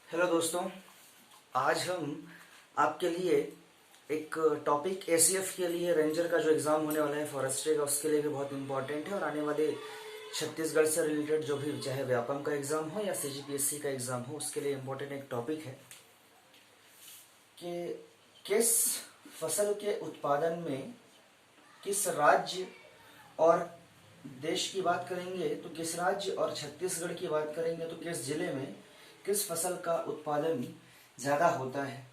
Hello दोस्तों, आज हम आपके लिए एक टॉपिक एसीएफ के लिए रेंजर का जो एग्ज़ाम होने वाला है फॉरेस्ट्री का, उसके लिए भी बहुत इंपॉर्टेंट है। और आने वाले छत्तीसगढ़ से रिलेटेड जो भी, चाहे व्यापम का एग्ज़ाम हो या सीजीपीएससी का एग्ज़ाम हो, उसके लिए इम्पोर्टेंट एक टॉपिक है कि किस फसल के उत्पादन में किस राज्य और देश की बात करेंगे तो किस राज्य, और छत्तीसगढ़ की बात करेंगे तो किस जिले में किस फसल का उत्पादन ज़्यादा होता है।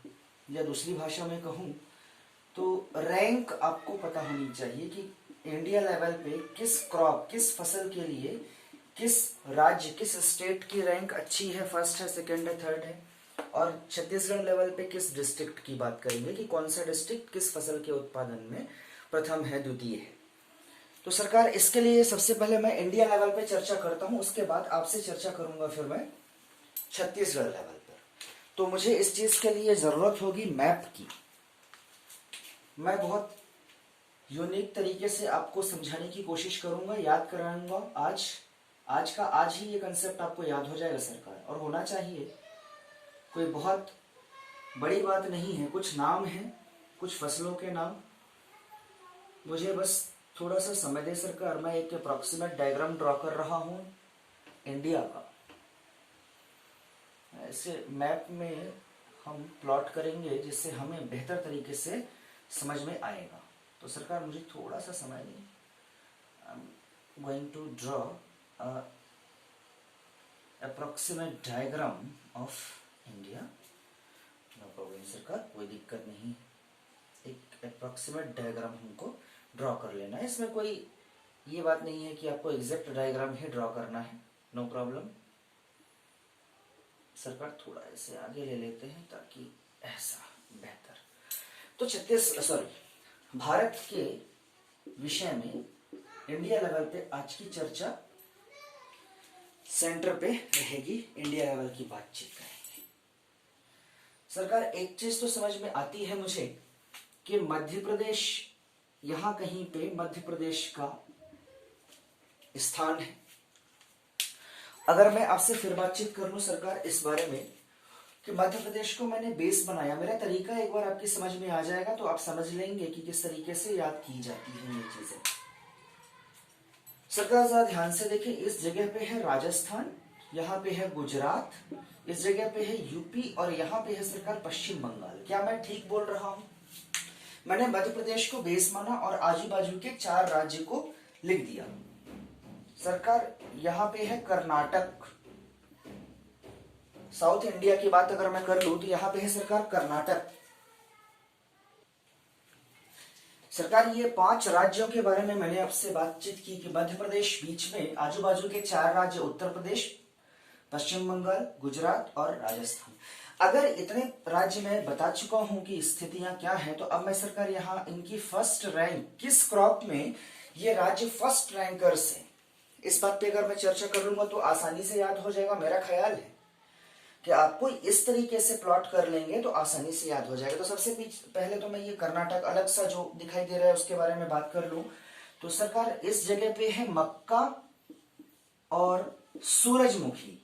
या दूसरी भाषा में कहूँ तो रैंक आपको पता होनी चाहिए कि इंडिया लेवल पे किस क्रॉप, किस फसल के लिए किस राज्य, किस स्टेट की रैंक अच्छी है, फर्स्ट है, सेकंड है, थर्ड है। और छत्तीसगढ़ लेवल पे किस डिस्ट्रिक्ट की बात करेंगे कि कौन सा डिस्ट्रिक्ट किस फसल के उत्पादन में प्रथम है, द्वितीय है। तो सरकार, इसके लिए सबसे पहले मैं इंडिया लेवल पे चर्चा करता हूँ, उसके बाद आपसे चर्चा करूंगा फिर मैं छत्तीसगढ़ लेवल पर। तो मुझे इस चीज के लिए जरूरत होगी मैप की। मैं बहुत यूनिक तरीके से आपको समझाने की कोशिश करूंगा, याद कराऊंगा। आज का आज ही ये कंसेप्ट आपको याद हो जाएगा सरकार, और होना चाहिए। कोई बहुत बड़ी बात नहीं है, कुछ नाम है, कुछ फसलों के नाम। मुझे बस थोड़ा सा समय दे सरकार, मैं एक अप्रोक्सीमेट डायग्राम ड्रॉ कर रहा हूं इंडिया का। ऐसे मैप में हम प्लॉट करेंगे जिससे हमें बेहतर तरीके से समझ में आएगा। तो सरकार, मुझे थोड़ा सा समय दें। I am going to draw approximate diagram of India. No problem सरकार, कोई दिक्कत नहीं। एक अप्रोक्सीमेट डायग्राम हमको ड्रॉ कर लेना है। इसमें कोई ये बात नहीं है कि आपको एग्जैक्ट डायग्राम ही ड्रॉ करना है, नो प्रॉब्लम। सरकार, थोड़ा ऐसे आगे ले लेते हैं ताकि ऐसा बेहतर। तो भारत के विषय में इंडिया लेवल पे आज की चर्चा सेंटर पे रहेगी, इंडिया लेवल की बातचीत करेंगे। सरकार, एक चीज तो समझ में आती है मुझे कि मध्य प्रदेश, यहां कहीं पे मध्य प्रदेश का स्थान है। अगर मैं आपसे फिर बातचीत कर लूं सरकार इस बारे में कि मध्य प्रदेश को मैंने बेस बनाया, मेरा तरीका एक बार आपकी समझ में आ जाएगा तो आप समझ लेंगे कि किस तरीके से याद की जाती है ये चीजें। सरकार, जरा ध्यान से देखें, इस जगह पे है राजस्थान, यहाँ पे है गुजरात, इस जगह पे है यूपी, और यहाँ पे है सरकार पश्चिम बंगाल। क्या मैं ठीक बोल रहा हूं? मैंने मध्य प्रदेश को बेस माना और आजू बाजू के 4 राज्य को लिख दिया। सरकार, यहाँ पे है कर्नाटक। साउथ इंडिया की बात अगर मैं कर लूं तो यहाँ पे है सरकार कर्नाटक। सरकार, ये 5 राज्यों के बारे में मैंने आपसे बातचीत की कि मध्य प्रदेश बीच में, आजू बाजू के 4 राज्य उत्तर प्रदेश, पश्चिम बंगाल, गुजरात और राजस्थान। अगर इतने राज्य मैं बता चुका हूं कि स्थितियां क्या हैं, तो अब मैं सरकार यहाँ इनकी फर्स्ट रैंक, किस क्रॉप में ये राज्य फर्स्ट रैंकर्स हैं, इस बात पे अगर मैं चर्चा कर लूंगा तो आसानी से याद हो जाएगा। मेरा ख्याल है कि आपको इस तरीके से प्लॉट कर लेंगे तो आसानी से याद हो जाएगा। तो सबसे पहले तो मैं ये कर्नाटक अलग सा जो दिखाई दे रहा है उसके बारे में बात कर लूं तो सरकार, इस जगह पे है मक्का और सूरजमुखी।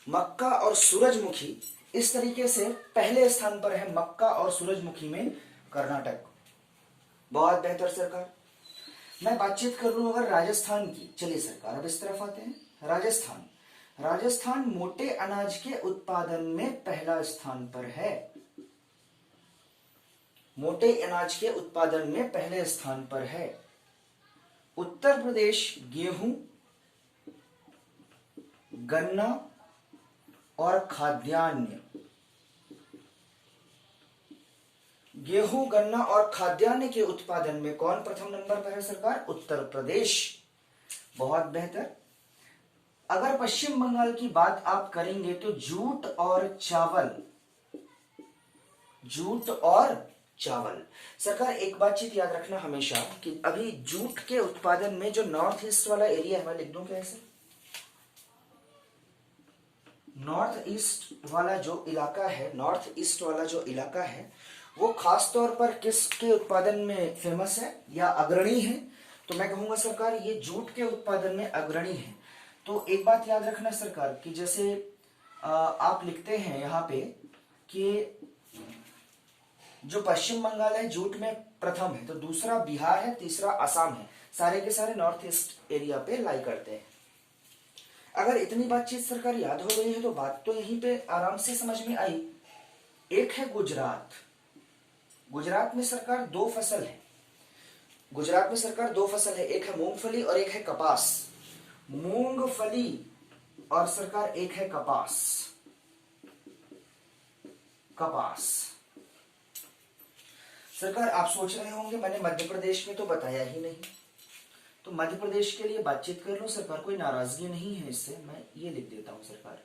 मक्का और सूरजमुखी इस तरीके से पहले स्थान पर है, मक्का और सूरजमुखी में कर्नाटक। बहुत बेहतर सरकार। मैं बातचीत कर लूं अगर राजस्थान की। चलिए सरकार, अब इस तरफ आते हैं। राजस्थान मोटे अनाज के उत्पादन में पहला स्थान पर है। मोटे अनाज के उत्पादन में पहले स्थान पर है। उत्तर प्रदेश गेहूं, गन्ना और खाद्यान्न। गेहूं, गन्ना और खाद्यान्न के उत्पादन में कौन प्रथम नंबर पर है सरकार? उत्तर प्रदेश। बहुत बेहतर। अगर पश्चिम बंगाल की बात आप करेंगे तो जूट और चावल। सरकार, एक बातचीत याद रखना हमेशा कि अभी जूट के उत्पादन में जो नॉर्थ ईस्ट वाला एरिया है, मैं लिख दूं कैसे, नॉर्थ ईस्ट वाला जो इलाका है वो खास तौर पर किसके उत्पादन में फेमस है या अग्रणी है? तो मैं कहूंगा सरकार ये जूट के उत्पादन में अग्रणी है। तो एक बात याद रखना सरकार कि जैसे आप लिखते हैं यहाँ पे कि जो पश्चिम बंगाल है जूट में प्रथम है, तो दूसरा बिहार है, तीसरा असम है, सारे के सारे नॉर्थ ईस्ट एरिया पे लाई करते हैं। अगर इतनी बातचीत सरकार याद हो गई है तो बात तो यहीं पे आराम से समझ में आई। एक है गुजरात। गुजरात में सरकार दो फसल है। गुजरात में सरकार दो फसल है, एक है मूंगफली और एक है कपास। मूंगफली और सरकार एक है कपास। कपास सरकार आप सोच रहे होंगे मैंने मध्य प्रदेश में तो बताया ही नहीं, तो मध्य प्रदेश के लिए बातचीत कर लो सरकार, कोई नाराजगी नहीं है इससे, मैं ये लिख देता हूं सरकार।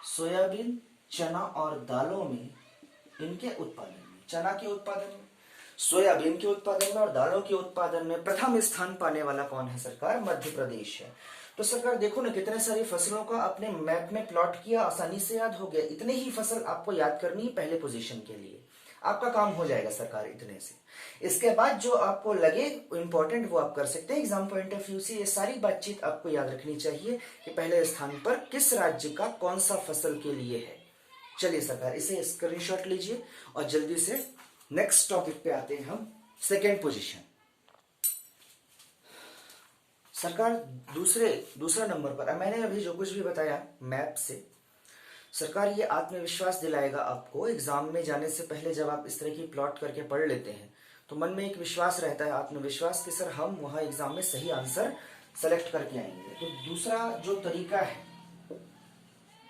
सोयाबीन, चना और दालों में इनके उत्पादन में, चना के उत्पादन में, सोयाबीन के उत्पादन में और दालों के उत्पादन में प्रथम स्थान पाने वाला कौन है सरकार? मध्य प्रदेश है। तो सरकार देखो ना कितने सारी फसलों का अपने मैप में प्लॉट किया, आसानी से याद हो गया। इतने ही फसल आपको याद करनी है पहले पोजीशन के लिए, आपका काम हो जाएगा सरकार इतने से। इसके बाद जो आपको लगे इंपॉर्टेंट वो आप कर सकते हैं एग्जाम पॉइंट ऑफ व्यू से। ये सारी बातचीत आपको याद रखनी चाहिए कि पहले स्थान पर किस राज्य का कौन सा फसल के लिए है। चलिए सरकार इसे स्क्रीनशॉट लीजिए और जल्दी से नेक्स्ट टॉपिक पे आते हैं हम। सेकेंड पोजीशन सरकार दूसरा नंबर पर। मैंने अभी जो कुछ भी बताया मैप से सरकार ये आत्मविश्वास दिलाएगा आपको एग्जाम में जाने से पहले। जब आप इस तरह की प्लॉट करके पढ़ लेते हैं तो मन में एक विश्वास रहता है, आत्मविश्वास कि सर हम वहां एग्जाम में सही आंसर सेलेक्ट करके आएंगे। तो दूसरा जो तरीका है,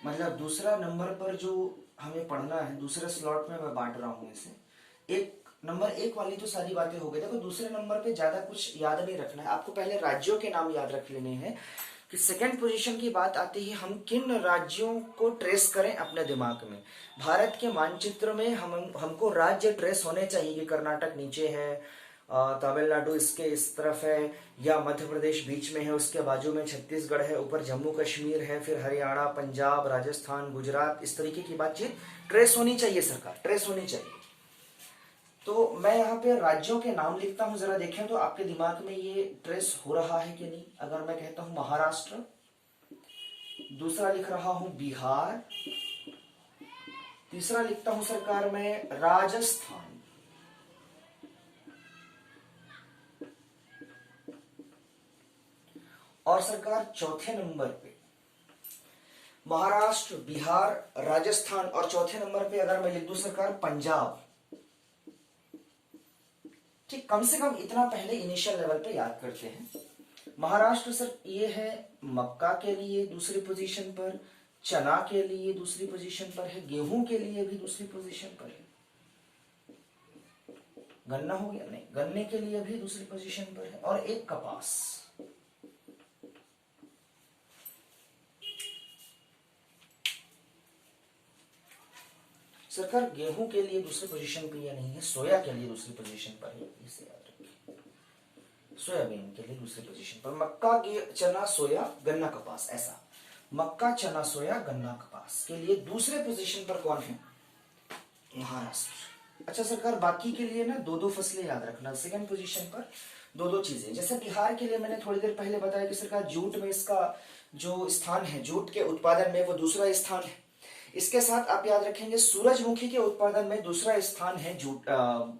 मतलब दूसरा नंबर पर जो हमें पढ़ना है, दूसरे स्लॉट में मैं बांट रहा हूं इसे। एक नंबर एक वाली तो सारी बातें हो गई। देखो दूसरे नंबर पे ज्यादा कुछ याद नहीं रखना है आपको, पहले राज्यों के नाम याद रख लेने हैं कि सेकंड पोजीशन की बात आती है हम किन राज्यों को ट्रेस करें अपने दिमाग में। भारत के मानचित्र में हमको राज्य ट्रेस होने चाहिए कि कर्नाटक नीचे है, तमिलनाडु इसके इस तरफ है, या मध्य प्रदेश बीच में है, उसके बाजू में छत्तीसगढ़ है, ऊपर जम्मू कश्मीर है, फिर हरियाणा, पंजाब, राजस्थान, गुजरात, इस तरीके की बातचीत ट्रेस होनी चाहिए सरकार, ट्रेस होनी चाहिए। तो मैं यहाँ पे राज्यों के नाम लिखता हूं, जरा देखें तो आपके दिमाग में ये ट्रेस हो रहा है कि नहीं। अगर मैं कहता हूं महाराष्ट्र, दूसरा लिख रहा हूं बिहार, तीसरा लिखता हूं सरकार में राजस्थान, और सरकार चौथे नंबर पे महाराष्ट्र, बिहार, राजस्थान, और चौथे नंबर पे अगर मैं लिख दूं सरकार पंजाब। ठीक, कम से कम इतना पहले इनिशियल लेवल पे याद करते हैं। महाराष्ट्र सर ये है मक्का के लिए दूसरी पोजीशन पर, चना के लिए दूसरी पोजीशन पर है, गेहूं के लिए भी दूसरी पोजीशन पर है, गन्ना हो गया नहीं, गन्ने के लिए भी दूसरी पोजीशन पर है, और एक कपास। सरकार गेहूं के लिए दूसरी पोजीशन पे या नहीं है, सोया के लिए दूसरी पोजीशन पर है, इसे याद रखिए। सोयाबीन के लिए दूसरी पोजीशन पर, मक्का, चना, सोया, गन्ना, कपास, ऐसा मक्का, चना, सोया, गन्ना, कपास के लिए दूसरे पोजीशन पर कौन है? महाराष्ट्र। अच्छा सरकार बाकी के लिए ना दो दो फसलें याद रखना, सेकंड पोजीशन पर दो दो चीजें। जैसे बिहार के लिए मैंने थोड़ी देर पहले बताया कि सरकार जूट में इसका जो स्थान है, जूट के उत्पादन में वो दूसरा स्थान है। इसके साथ आप याद रखेंगे सूरजमुखी के उत्पादन में दूसरा स्थान है जूट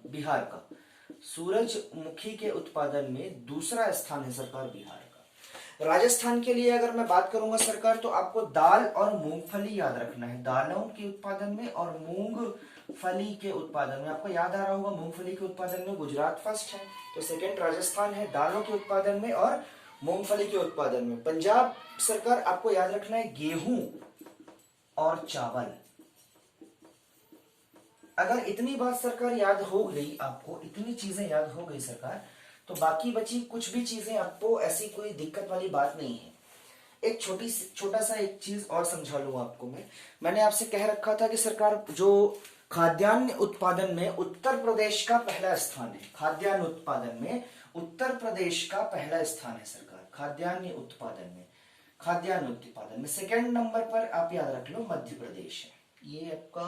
बिहार का। सूरजमुखी के उत्पादन में दूसरा स्थान है सरकार बिहार का। राजस्थान के लिए अगर मैं बात करूंगा सरकार तो आपको दाल और मूंगफली याद रखना है, दालों के उत्पादन में और मूंगफली के उत्पादन में। आपको याद आ रहा होगा मूंगफली के उत्पादन में गुजरात फर्स्ट है, तो सेकंड राजस्थान है दालों के उत्पादन में और मूंगफली के उत्पादन में। पंजाब सरकार आपको याद रखना है गेहूं और चावल। अगर इतनी बात सरकार याद हो गई, आपको इतनी चीजें याद हो गई सरकार, तो बाकी बची कुछ भी चीजें आपको ऐसी कोई दिक्कत वाली बात नहीं है। एक छोटा सा एक चीज और समझा लूं आपको मैंने आपसे कह रखा था कि सरकार जो खाद्यान्न उत्पादन में उत्तर प्रदेश का पहला स्थान है, खाद्यान्न उत्पादन में उत्तर प्रदेश का पहला स्थान है सरकार। खाद्यान्न उत्पादन में सेकंड नंबर पर आप याद रख लो मध्य प्रदेश है। ये आपका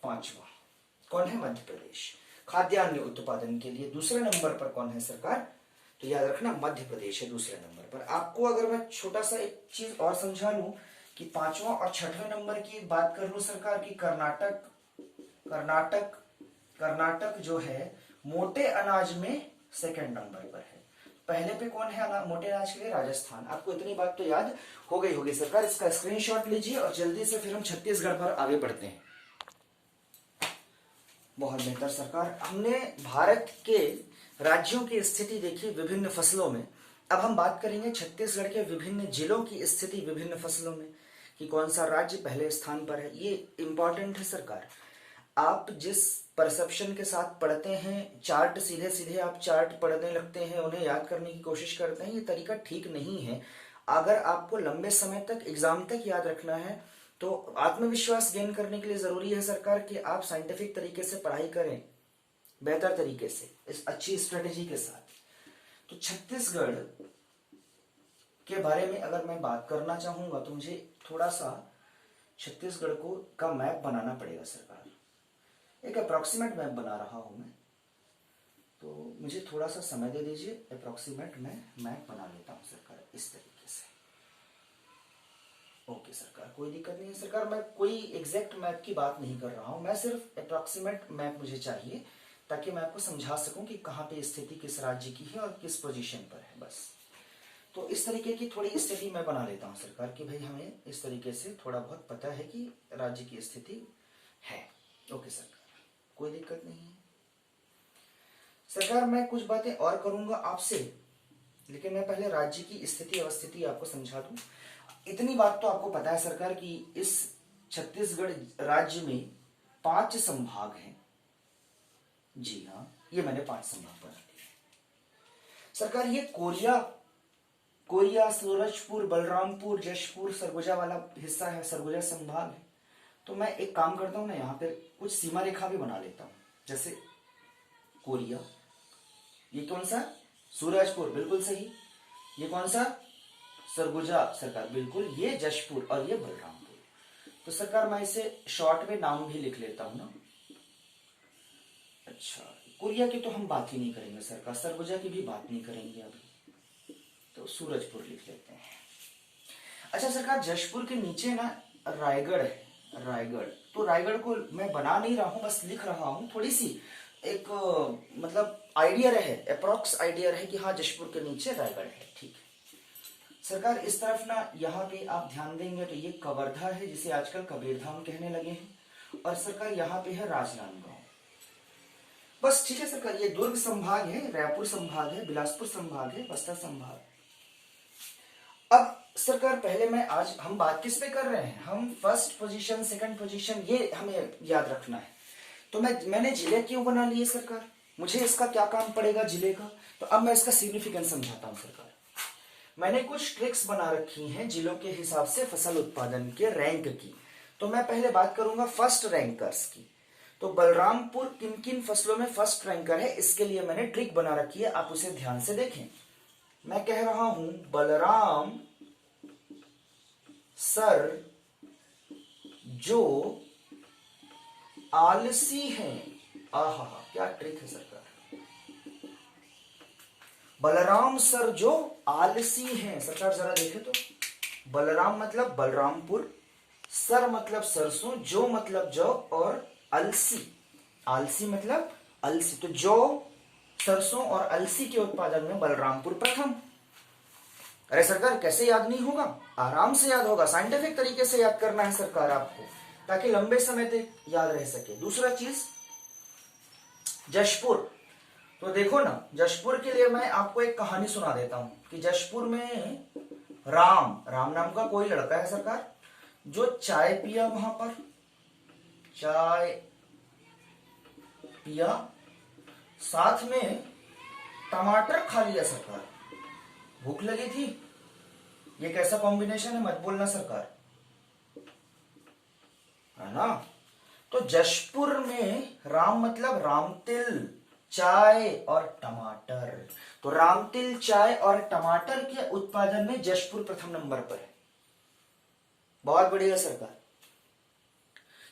पांचवा कौन है? मध्य प्रदेश। खाद्यान्न उत्पादन के लिए दूसरे नंबर पर कौन है सरकार? तो याद रखना मध्य प्रदेश है दूसरे नंबर पर। आपको अगर मैं छोटा सा एक चीज और समझा लूं कि पांचवा और छठवें नंबर की बात कर लूं सरकार की, कर्नाटक कर्नाटक कर्नाटक जो है मोटे अनाज में सेकंड नंबर पर है। पहले पे कौन है मोटे अनाज के लिए? राजस्थान। आपको इतनी बात तो याद हो गई होगी सरकार। इसका स्क्रीनशॉट लीजिए और जल्दी से फिर हम छत्तीसगढ़ पर आगे बढ़ते हैं। बहुत बेहतर सरकार। हमने भारत के राज्यों की स्थिति देखी विभिन्न फसलों में। अब हम बात करेंगे छत्तीसगढ़ के विभिन्न जिलों की स्थिति विभिन्न फसलों में, कि कौन सा राज्य पहले स्थान पर है। ये इंपॉर्टेंट है सरकार। आप जिस परसेप्शन के साथ पढ़ते हैं, चार्ट सीधे सीधे आप चार्ट पढ़ने लगते हैं, उन्हें याद करने की कोशिश करते हैं, ये तरीका ठीक नहीं है। अगर आपको लंबे समय तक एग्जाम तक याद रखना है तो आत्मविश्वास गेन करने के लिए जरूरी है सरकार कि आप साइंटिफिक तरीके से पढ़ाई करें, बेहतर तरीके से, इस अच्छी स्ट्रेटेजी के साथ। तो छत्तीसगढ़ के बारे में अगर मैं बात करना चाहूंगा तो मुझे थोड़ा सा छत्तीसगढ़ को का मैप बनाना पड़ेगा सरकार। एक अप्रोक्सीमेट मैप बना रहा हूं मैं, तो मुझे थोड़ा सा समय दे दीजिए। अप्रोक्सीमेट मैं मैप बना लेता हूं सरकार इस तरीके से। ओके सरकार, कोई दिक्कत नहीं है सरकार। मैं कोई एग्जैक्ट मैप की बात नहीं कर रहा हूं, मैं सिर्फ अप्रोक्सीमेट मैप मुझे चाहिए ताकि मैं आपको समझा सकूं कि कहां पे स्थिति किस राज्य की है और किस पोजीशन पर है, बस। तो इस तरीके की थोड़ी स्थिति मैं बना लेता हूं सरकार कि भाई हमें इस तरीके से थोड़ा बहुत पता है कि राज्य की स्थिति है। ओके सरकार, कोई दिक्कत नहीं है सरकार। मैं कुछ बातें और करूंगा आपसे, लेकिन मैं पहले राज्य की स्थिति अवस्थिति आपको समझा दूं। इतनी बात तो आपको पता है सरकार कि इस छत्तीसगढ़ राज्य में 5 संभाग हैं। जी हाँ, ये मैंने 5 संभाग बना दिए सरकार। ये कोरिया, सूरजपुर, बलरामपुर, जशपुर, सरगुजा वाला हिस्सा है, सरगुजा संभाग है। तो मैं एक काम करता हूं ना, यहाँ पे कुछ सीमा रेखा भी बना लेता हूं। जैसे कोरिया, ये कौन सा? सूरजपुर, बिल्कुल सही। ये कौन सा? सरगुजा सरकार, बिल्कुल। ये जशपुर और ये बलरामपुर। तो सरकार मैं इसे शॉर्ट में नाम भी लिख लेता हूं ना। अच्छा, कोरिया की तो हम बात ही नहीं करेंगे सरकार, सरगुजा की भी बात नहीं करेंगे अभी, तो सूरजपुर लिख लेते हैं। अच्छा सरकार, जशपुर के नीचे ना रायगढ़ है, रायगढ़। तो रायगढ़ को मैं बना नहीं रहा हूं, बस लिख रहा हूं। थोड़ी सी एक मतलब आइडिया रहे, अप्रोक्स आइडिया रहे कि हाँ जशपुर के नीचे रायगढ़ है, ठीक है सरकार। इस तरफ ना यहाँ पे आप ध्यान देंगे तो ये कवर्धा है, जिसे आजकल कबीरधाम कहने लगे हैं। और सरकार यहाँ पे है राजनांदगांव, बस, ठीक है सरकार। ये दुर्ग संभाग है, रायपुर संभाग है, बिलासपुर संभाग है, बस्तर संभाग। अब सरकार पहले मैं आज हम बात किस पे कर रहे हैं? हम फर्स्ट पोजीशन, सेकंड पोजीशन, ये हमें याद रखना है। तो मैंने जिले क्यों बना लिए सरकार? मुझे इसका क्या काम पड़ेगा जिले का? तो अब मैं इसका सिग्निफिकेंस समझाता हूं सरकार। मैंने कुछ ट्रिक्स बना रखी हैं जिलों के हिसाब से फसल उत्पादन के रैंक की। तो मैं पहले बात करूंगा फर्स्ट रैंकर्स की। तो बलरामपुर किन किन फसलों में फर्स्ट रैंकर है, इसके लिए मैंने ट्रिक बना रखी है, आप उसे ध्यान से देखें। मैं कह रहा हूं बलराम सर जो आलसी हैं। आहा, क्या ट्रिक है सरकार। बलराम सर जो आलसी हैं सरकार, जरा देखे तो। बलराम मतलब बलरामपुर, सर मतलब सरसों, जो मतलब जौ, और अलसी, आलसी मतलब अलसी। तो जौ, सरसों और अलसी के उत्पादन में बलरामपुर प्रथम। अरे सरकार, कैसे याद नहीं होगा? आराम से याद होगा, साइंटिफिक तरीके से याद करना है सरकार आपको, ताकि लंबे समय तक याद रह सके। दूसरा चीज, जशपुर। तो देखो ना, जशपुर के लिए मैं आपको एक कहानी सुना देता हूं कि जशपुर में राम नाम का कोई लड़का है सरकार, जो चाय पिया, वहां पर चाय पिया, साथ में टमाटर खा लिया सरकार। भूख लगी थी। ये कैसा कॉम्बिनेशन है, मत बोलना सरकार, है ना। तो जशपुर में राम मतलब रामतिल, चाय और टमाटर। तो रामतिल, चाय और टमाटर के उत्पादन में जशपुर प्रथम नंबर पर है। बहुत बढ़िया सरकार।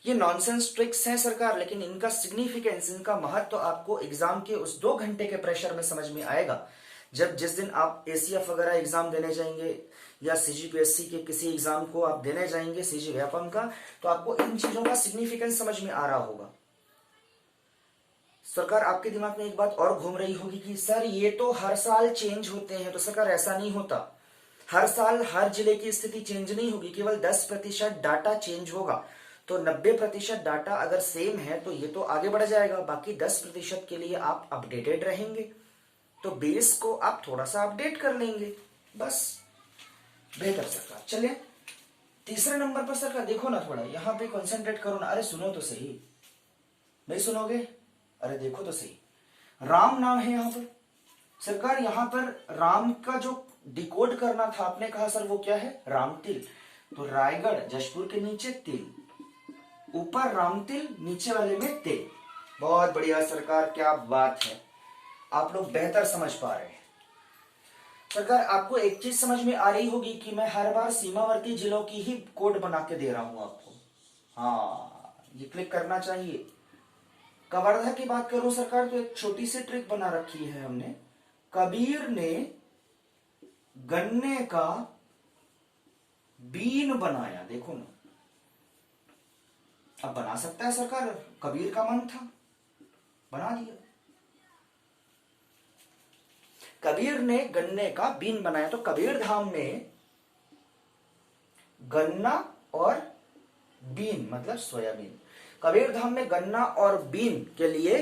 ये नॉनसेंस ट्रिक्स हैं सरकार, लेकिन इनका सिग्निफिकेंस, इनका महत्व तो आपको एग्जाम के उस 2 घंटे के प्रेशर में समझ में आएगा जब जिस दिन आप एसीएफ वगैरह एग्जाम देने जाएंगे या सीजीपीएससी के किसी एग्जाम को आप देने जाएंगे सीजी व्यापम का, तो आपको इन चीजों का सिग्निफिकेंस समझ में आ रहा होगा। सरकार आपके दिमाग में एक बात और घूम रही होगी कि सर ये तो हर साल चेंज होते हैं, तो सरकार ऐसा नहीं होता। हर साल हर जिले की स्थिति चेंज नहीं होगी, केवल 10% डाटा चेंज होगा। तो 90% डाटा अगर सेम है तो ये तो आगे बढ़ जाएगा, बाकी 10% के लिए आप अपडेटेड रहेंगे, तो बेस को आप थोड़ा सा अपडेट कर लेंगे, बस बेहतर सरकार। चलिए तीसरे नंबर पर सरकार देखो ना, थोड़ा यहां पे कंसंट्रेट करो ना। अरे सुनो तो सही, नहीं सुनोगे? अरे देखो तो सही, राम नाम है यहां पर सरकार। यहां पर राम का जो डिकोड करना था आपने कहा सर वो क्या है, रामतिल। तो रायगढ़ जशपुर के नीचे तिल, ऊपर रामतिल, नीचे वाले में तिल। बहुत बढ़िया सरकार, क्या बात है, आप लोग बेहतर समझ पा रहे हैं। सरकार आपको एक चीज समझ में आ रही होगी कि मैं हर बार सीमावर्ती जिलों की ही कोड बना के दे रहा हूं आपको। हाँ, ये क्लिक करना चाहिए। कवर्धा की बात करूं सरकार, तो एक छोटी सी ट्रिक बना रखी है हमने। कबीर ने गन्ने का बीन बनाया, देखो ना, अब बना सकता है सरकार, कबीर का मन था, बना दिया। कबीर ने गन्ने का बीन बनाया, तो कबीर धाम में गन्ना और बीन मतलब सोयाबीन, कबीर धाम में गन्ना और बीन के लिए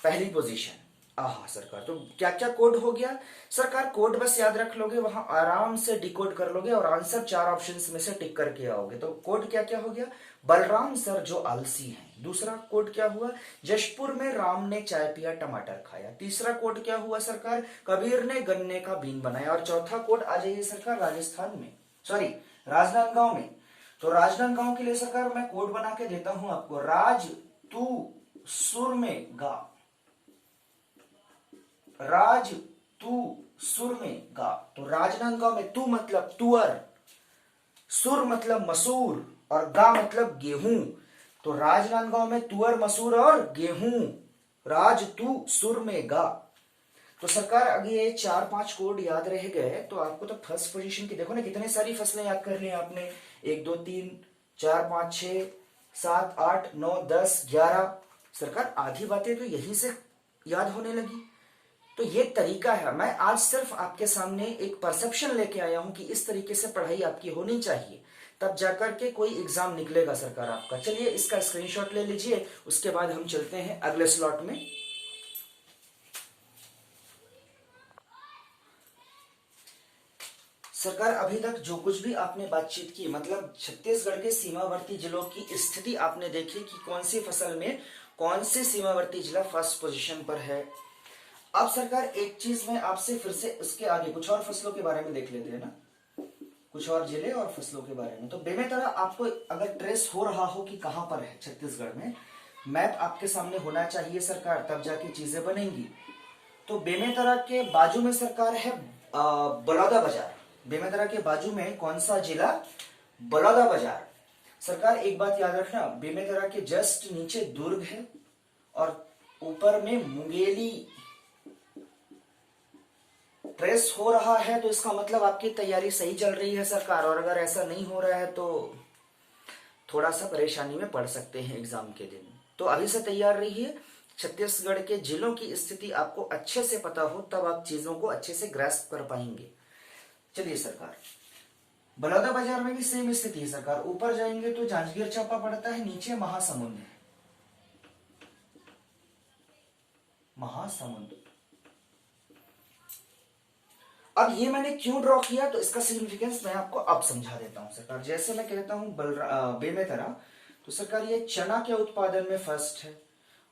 पहली पोजीशन। आहा सरकार, तो क्या क्या कोड हो गया सरकार? कोड बस याद रख लोगे, वहां आराम से डिकोड कर लोगे और आंसर 4 ऑप्शंस में से टिक करके आओगे। तो कोड क्या क्या हो गया? बलराम सर जो आलसी हैं। दूसरा कोड क्या हुआ? जशपुर में राम ने चाय पिया टमाटर खाया। तीसरा कोड क्या हुआ सरकार? कबीर ने गन्ने का बीन बनाया। और चौथा कोड आ जाइए सरकार, राजस्थान में, सॉरी राजनांदगांव में। तो राजनांदगांव के लिए सरकार मैं कोड बना के देता हूं आपको, राज तू सुर में गा, राज तू सुर में गा। तो राजनांदगांव में तू मतलब तुअर, सुर मतलब मसूर और गा मतलब गेहूं। तो राजनांदगांव में तुअर, मसूर और गेहूं, राज तू सुर में गा। तो सरकार अगर ये 4-5 कोड याद रह गए तो आपको तो फर्स्ट पोजीशन की, देखो ना कितनी सारी फसलें याद कर ली आपने, 1 2 3 4 5 6 7 8 9 10 11। सरकार आधी बातें तो यहीं से याद होने लगी। तो ये तरीका है, मैं आज सिर्फ आपके सामने एक परसेप्शन लेके आया हूं कि इस तरीके से पढ़ाई आपकी होनी चाहिए, तब जाकर के कोई एग्जाम निकलेगा सरकार आपका। चलिए इसका स्क्रीनशॉट ले लीजिए, उसके बाद हम चलते हैं अगले स्लॉट में। सरकार अभी तक जो कुछ भी आपने बातचीत की, मतलब छत्तीसगढ़ के सीमावर्ती जिलों की स्थिति आपने देखी कि कौन सी फसल में कौन से सीमावर्ती जिला फर्स्ट पोजीशन पर है। अब सरकार एक चीज मैं आपसे फिर से उसके आगे कुछ और फसलों के बारे में देख लेते हैं ना, कुछ और जिले और फसलों के बारे में। तो बेमेतरा आपको अगर ट्रेस हो रहा हो कि कहां पर है छत्तीसगढ़ में, मैप आपके सामने होना चाहिए सरकार, तब जाके चीजें बनेंगी। तो बेमेतरा के बाजू में सरकार है बलौदा बाजार। बेमेतरा के बाजू में कौन सा जिला? बलौदा बाजार। सरकार एक बात याद रखना, बेमेतरा के जस्ट नीचे दुर्ग है और ऊपर में मुंगेली। ट्रेस हो रहा है तो इसका मतलब आपकी तैयारी सही चल रही है सरकार, और अगर ऐसा नहीं हो रहा है तो थोड़ा सा परेशानी में पड़ सकते हैं एग्जाम के दिन। तो अभी से तैयार रहिए, छत्तीसगढ़ के जिलों की स्थिति आपको अच्छे से पता हो तब आप चीजों को अच्छे से ग्रास्प कर पाएंगे। चलिए सरकार, बलौदा बाजार में भी सेम स्थिति है सरकार। ऊपर जाएंगे तो जांजगीर चांपा पड़ता है, नीचे महासमुंद है, महासमुंद। अब ये मैंने क्यों ड्रॉ किया तो इसका सिग्निफिकेंस मैं आपको अब समझा देता हूं सरकार। जैसे मैं कहता हूं बेमेतरा, तो सरकार ये चना के उत्पादन में फर्स्ट है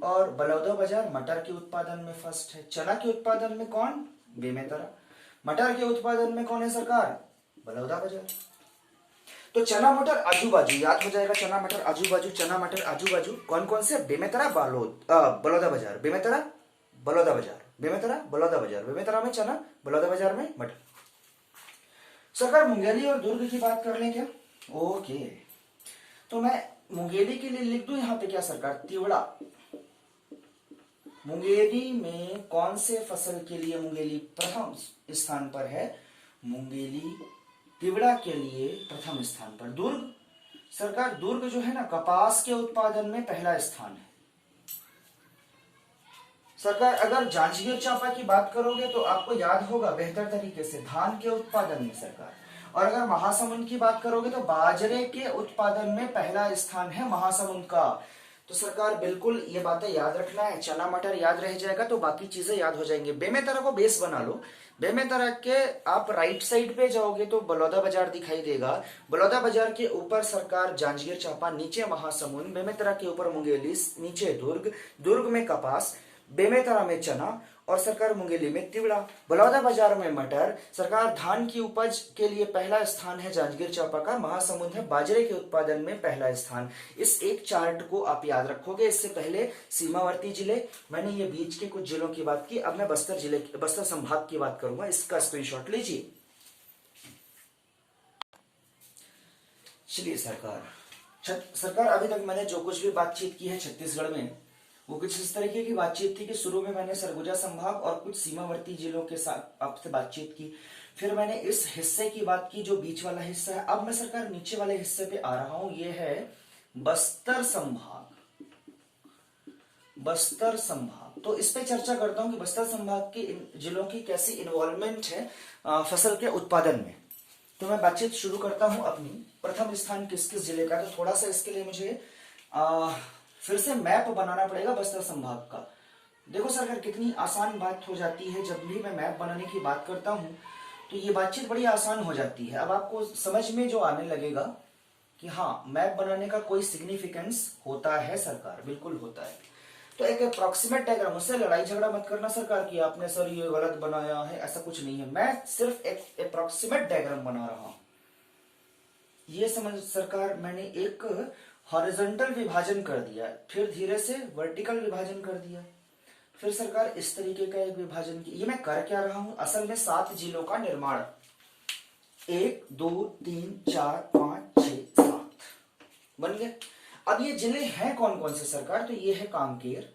और बलौदा बाजार मटर के उत्पादन में फर्स्ट है। चना के उत्पादन में कौन? बेमेतरा। मटर के उत्पादन में कौन है सरकार? बलौदा बाजार। तो चना मटर आजू बाजू याद हो जाएगा, चना मटर आजू बाजू, चना मटर आजू बाजू, कौन कौन से? बेमेतरा, बलौदा बाजार, बेमेतरा, बलौदा बाजार, बेमेतरा, बलौदा बाजार। बेमेतरा में चना, बलौदा बाजार में मटर। सरकार मुंगेली और दुर्ग की बात कर लें क्या? ओके, तो मैं मुंगेली के लिए लिख दूं यहां पे क्या सरकार? तिवड़ा। मुंगेली में कौन से फसल के लिए मुंगेली प्रथम स्थान पर है? मुंगेली तिवड़ा के लिए प्रथम स्थान पर। दुर्ग सरकार, दुर्ग जो है ना, कपास के उत्पादन में पहला स्थान है। सरकार अगर जांजगीर चांपा की बात करोगे तो आपको याद होगा बेहतर तरीके से धान के उत्पादन में सरकार। और अगर महासमुंद की बात करोगे तो बाजरे के उत्पादन में पहला स्थान है महासमुंद का। तो सरकार बिल्कुल ये बातें याद रखना है। चना मटर याद रह जाएगा तो बाकी चीजें याद हो जाएंगे। बेमेतरा को बेस बना लो। बेमेतरा के आप राइट साइड पे जाओगे तो बलौदा बाजार दिखाई देगा। बलौदा बाजार के ऊपर सरकार जांजगीर चांपा, नीचे महासमुंद, बेमेतरा के ऊपर मुंगेली, नीचे दुर्ग, दुर्ग में कपास, बेमेतरा में चना और सरकार मुंगेली में तिवड़ा, बलौदा बाजार में मटर। सरकार धान की उपज के लिए पहला स्थान है जांजगीर चांपा का। महासमुंद है बाजरे के उत्पादन में पहला स्थान। इस एक चार्ट को आप याद रखोगे। इससे पहले सीमावर्ती जिले, मैंने ये बीच के कुछ जिलों की बात की। अब मैं बस्तर जिले, बस्तर संभाग की बात करूंगा। इसका स्क्रीनशॉट लीजिए। चलिए सरकार अभी तक मैंने जो कुछ भी बातचीत की है छत्तीसगढ़ में, वो कुछ इस तरीके की बातचीत थी कि शुरू में मैंने सरगुजा संभाग और कुछ सीमावर्ती जिलों के साथ आपसे बातचीत की। फिर मैंने इस हिस्से की बात की जो बीच वाला हिस्सा है। अब मैं सरकार नीचे वाले हिस्से पे आ रहा हूं। ये है बस्तर संभाग। बस्तर संभाग, तो इस पे चर्चा करता हूं कि बस्तर संभाग के इन जिलों की कैसी इन्वॉल्वमेंट है फसल के उत्पादन में। तो मैं बातचीत शुरू करता हूं अपनी। प्रथम स्थान किस किस जिले का? तो थोड़ा सा इसके लिए मुझे फिर से मैप बनाना पड़ेगा बस्तर संभाग का। देखो सरकार कितनी आसान बात हो जाती है। जब भी मैं मैप बनाने की बात करता हूं तो ये बातचीत बड़ी आसान हो जाती है। अब आपको समझ में जो आने लगेगा कि हाँ, मैप बनाने का कोई सिग्निफिकेंस होता है सरकार, बिल्कुल होता है। तो एक अप्रोक्सीमेट डायग्राम, उससे लड़ाई झगड़ा मत करना सरकार की आपने सर ये गलत बनाया है, ऐसा कुछ नहीं है। मैं सिर्फ एक अप्रोक्सीमेट डायग्राम बना रहा हूं। ये समझ सरकार, मैंने एक हॉरिजॉन्टल विभाजन कर दिया, फिर धीरे से वर्टिकल विभाजन कर दिया, फिर सरकार इस तरीके का एक विभाजन किया। ये मैं कर क्या रहा हूं? असल में 7 जिलों का निर्माण। 1 2 3 4 5 6 7 बन गए। अब ये जिले हैं कौन कौन से सरकार? तो ये है कांकेर,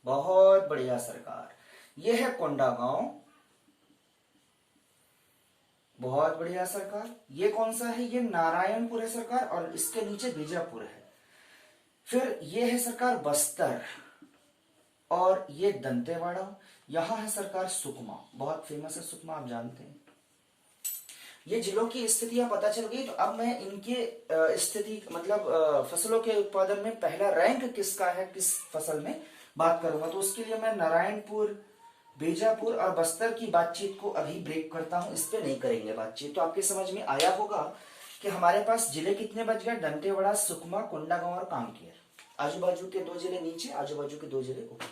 बहुत बढ़िया सरकार। ये है कोंडागांव, बहुत बढ़िया सरकार। ये कौन सा है? ये नारायणपुर है सरकार, और इसके नीचे बीजापुर है। फिर ये है सरकार बस्तर, और ये दंतेवाड़ा। यहां है सरकार सुकमा, बहुत फेमस है सुकमा, आप जानते हैं। ये जिलों की स्थितियां पता चल गई। तो अब मैं इनके स्थिति मतलब फसलों के उत्पादन में पहला रैंक किसका है, किस फसल में बात करूंगा। तो उसके लिए मैं नारायणपुर, बीजापुर और बस्तर की बातचीत को अभी ब्रेक करता हूं। इस पे नहीं करेंगे बातचीत। तो आपके समझ में आया होगा कि हमारे पास जिले कितने बच गए? दंतेवाड़ा, सुकमा, कोंडागांव और कांकेर। आजू बाजू के 2 जिले नीचे, आजू बाजू के 2 जिले ऊपर।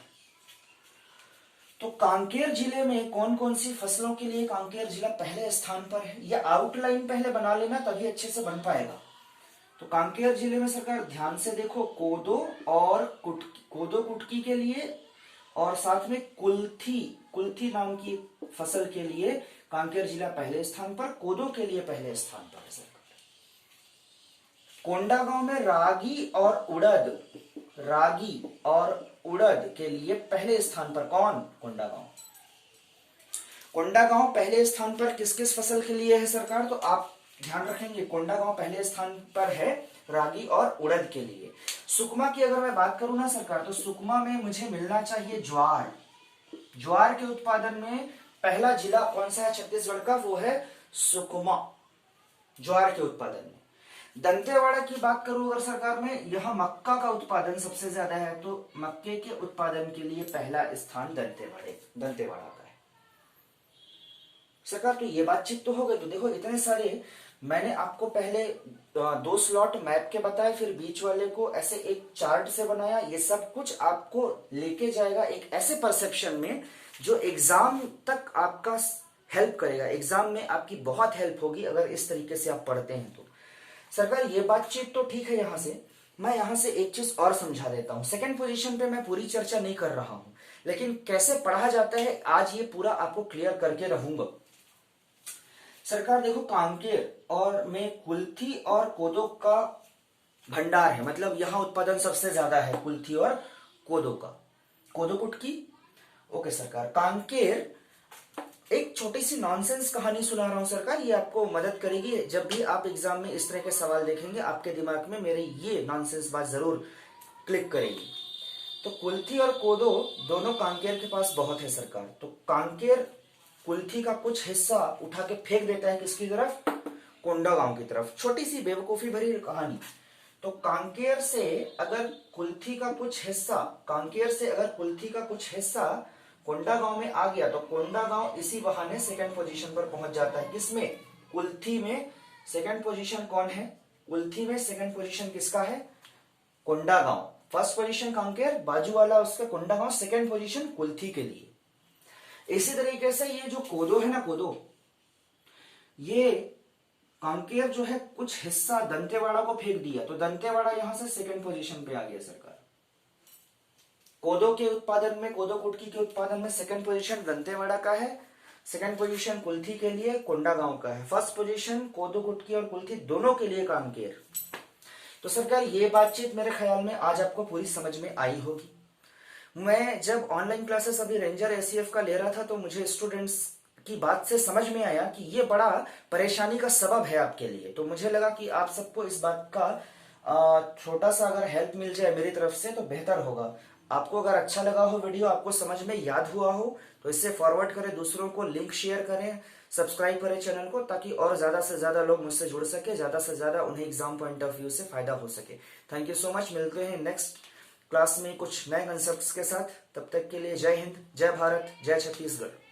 तो कांकेर जिले में कौन कौन सी फसलों के लिए कांकेर जिला पहले स्थान पर है? यह आउटलाइन पहले बना लेना, तभी अच्छे से बन पाएगा। तो कांकेर जिले में सरकार ध्यान से देखो, कोदो और कुटकी, कोदो कुटकी के लिए, और साथ में कुल्थी नाम की फसल के लिए कांकेर जिला पहले स्थान पर, कोदो के लिए पहले स्थान पर है सरकार। कोंडागांव में रागी और उड़द के लिए पहले स्थान पर कौन? कोंडागांव पहले स्थान पर किस किस फसल के लिए है सरकार? तो आप ध्यान रखेंगे, कोंडागांव पहले स्थान पर है रागी और उड़द के लिए। सुकमा की अगर मैं बात करूं ना सरकार, तो सुकमा में मुझे मिलना चाहिए ज्वार के उत्पादन में पहला जिला कौन सा है छत्तीसगढ़ का? वो है सुकमा, ज्वार के उत्पादन में। दंतेवाड़ा की बात करूं अगर सरकार में, यहां मक्का का उत्पादन सबसे ज्यादा है, तो मक्के के उत्पादन के लिए पहला स्थान दंतेवाड़ा का है सरकार। तो ये बातचीत तो हो गई। तो देखो इतने सारे मैंने आपको पहले 2 स्लॉट मैप के बताए, फिर बीच वाले को ऐसे एक चार्ट से बनाया। ये सब कुछ आपको लेके जाएगा एक ऐसे परसेप्शन में जो एग्जाम तक आपका हेल्प करेगा। एग्जाम में आपकी बहुत हेल्प होगी अगर इस तरीके से आप पढ़ते हैं तो। सरकार ये बातचीत तो ठीक है। यहां से मैं यहां से एक चीज और समझा देता हूं। सेकंड पोजीशन पे मैं पूरी चर्चा नहीं कर रहा हूं, लेकिन कैसे पढ़ा जाता है आज ये पूरा आपको क्लियर करके रहूंगा सरकार। देखो कांकेर और में कुल्थी और कोदो का भंडार है, मतलब यहां उत्पादन सबसे ज्यादा है कुल्थी और कोदो का। कोदो कुटकी। ओके सरकार। कांकेर, एक छोटी सी नॉनसेंस कहानी सुना रहा हूं सरकार, ये आपको मदद करेगी जब भी आप एग्जाम में इस तरह के सवाल देखेंगे, आपके दिमाग में मेरे ये नॉनसेंस बात जरूर क्लिक करेगी। तो कुल्थी और कोदो दोनों कांकेर के पास बहुत है सरकार। तो कांकेर कुल्थी का कुछ हिस्सा उठा के फेंक देता है किसकी तरफ? कोंडागांव की तरफ। छोटी सी बेवकूफी भरी कहानी। तो कांकेर से अगर कुल्थी का कुछ हिस्सा, कांकेर से अगर कुल्थी का कुछ हिस्सा कोंडागांव में आ गया तो कोंडागांव इसी बहाने सेकंड पोजीशन पर पहुंच जाता है। किसमें? कुल्थी में सेकंड पोजीशन कौन है? कुल्थी में सेकंड पोजीशन किसका है? कोंडागांव। फर्स्ट पोजीशन कांकेर, बाजू वाला उसका कोंडागांव, सेकंड पोजीशन कुल्थी के लिए। इसी तरीके से ये जो कोदो है ना, कोदो, ये कांकेर जो है कुछ हिस्सा दंतेवाड़ा को फेंक दिया तो दंतेवाड़ा यहां से सेकंड पोजीशन पे आ गया सरकार। कोदो के उत्पादन में, कोदो कुटकी के उत्पादन में सेकंड पोजीशन दंतेवाड़ा का है, सेकंड पोजीशन कुल्थी के लिए कोंडागांव का है, फर्स्ट पोजीशन कोदो कुटकी और कुल्थी दोनों के लिए कांकेर। तो सरकार ये बातचीत मेरे ख्याल में आज आपको पूरी समझ में आई होगी। मैं जब ऑनलाइन क्लासेस अभी रेंजर एसीएफ का ले रहा था तो मुझे स्टूडेंट्स की बात से समझ में आया कि ये बड़ा परेशानी का सबब है आपके लिए। तो मुझे लगा कि आप सबको इस बात का छोटा सा अगर हेल्प मिल जाए मेरी तरफ से तो बेहतर होगा। आपको अगर अच्छा लगा हो वीडियो, आपको समझ में याद हुआ हो तो इससे फॉरवर्ड करें, दूसरों को लिंक शेयर करें, सब्सक्राइब करें चैनल को, ताकि और ज्यादा से ज्यादा लोग मुझसे जुड़ सके, ज्यादा से ज्यादा उन्हें एग्जाम पॉइंट ऑफ व्यू से फायदा हो सके। Thank you so much. मिलते हैं नेक्स्ट क्लास में कुछ नए कंसेप्ट्स के साथ। तब तक के लिए जय हिंद, जय भारत, जय छत्तीसगढ़।